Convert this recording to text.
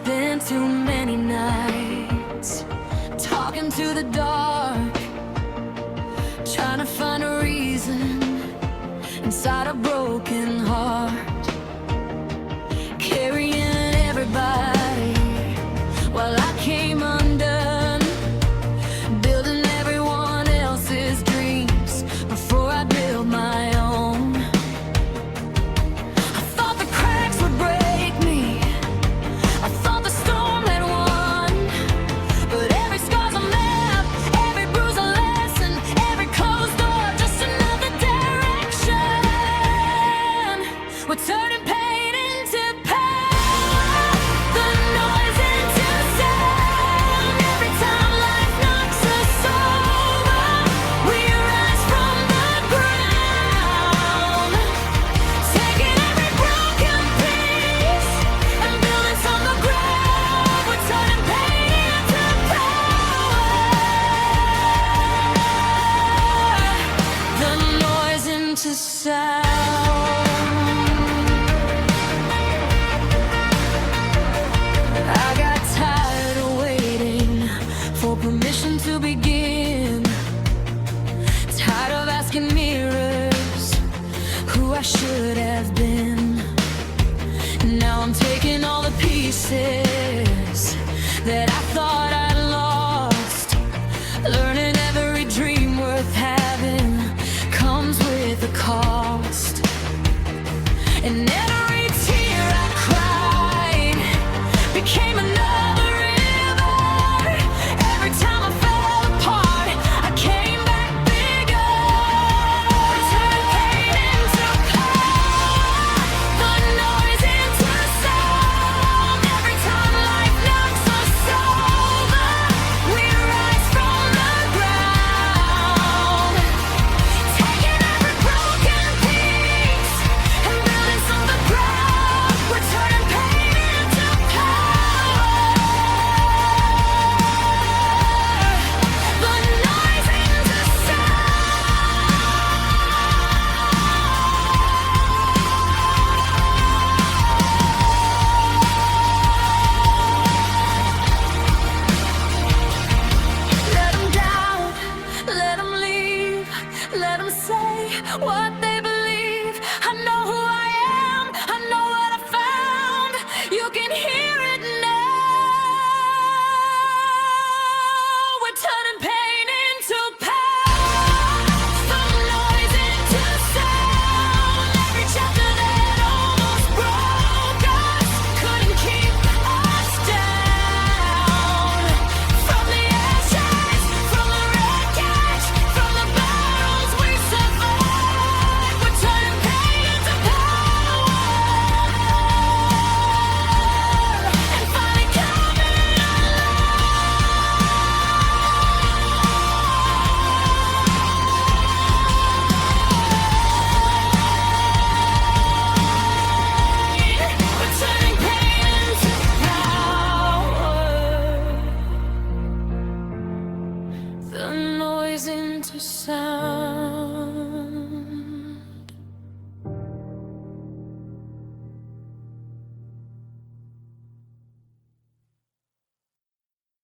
spent too many nights talking to the dark, trying to find a reason inside a broken heart, carrying everybody while I came undone, building everyone else's dreams before I built my own. I thought the cracks would break me, I thought the storm had won, but every scar's a map, every bruise a lesson, every closed door just another direction. We're turning pain into power, the noise into sound. Every time life knocks us over, we rise from the ground, taking every broken piece and building from the ground. We're turning pain into power, the noise into sound. I got tired of waiting for permission to begin, tired of asking mirrors who I should have been. Now I'm taking all the pieces that I thought I'd lost, learning every dream worth having comes with a cost. And every tear I cried became another river. Every time I fell apart, I came back bigger. Turn pain into power, the noise into sound. Every time life knocks us over, we rise from the ground, taking every broken piece and building from the ground. We're turning pain into power, the noise into Let them doubt, let them leave, let them say what they believe. I know who I am, I know what I found. You can hear it now. We're turning pain into power, the noise into sound. Every chapter that almost broke us couldn't keep us down. From the ashes, from the wreckage, from the battles we survived, we're turning pain into power, and finally coming alive. We're turning pain into power, the noise into sound.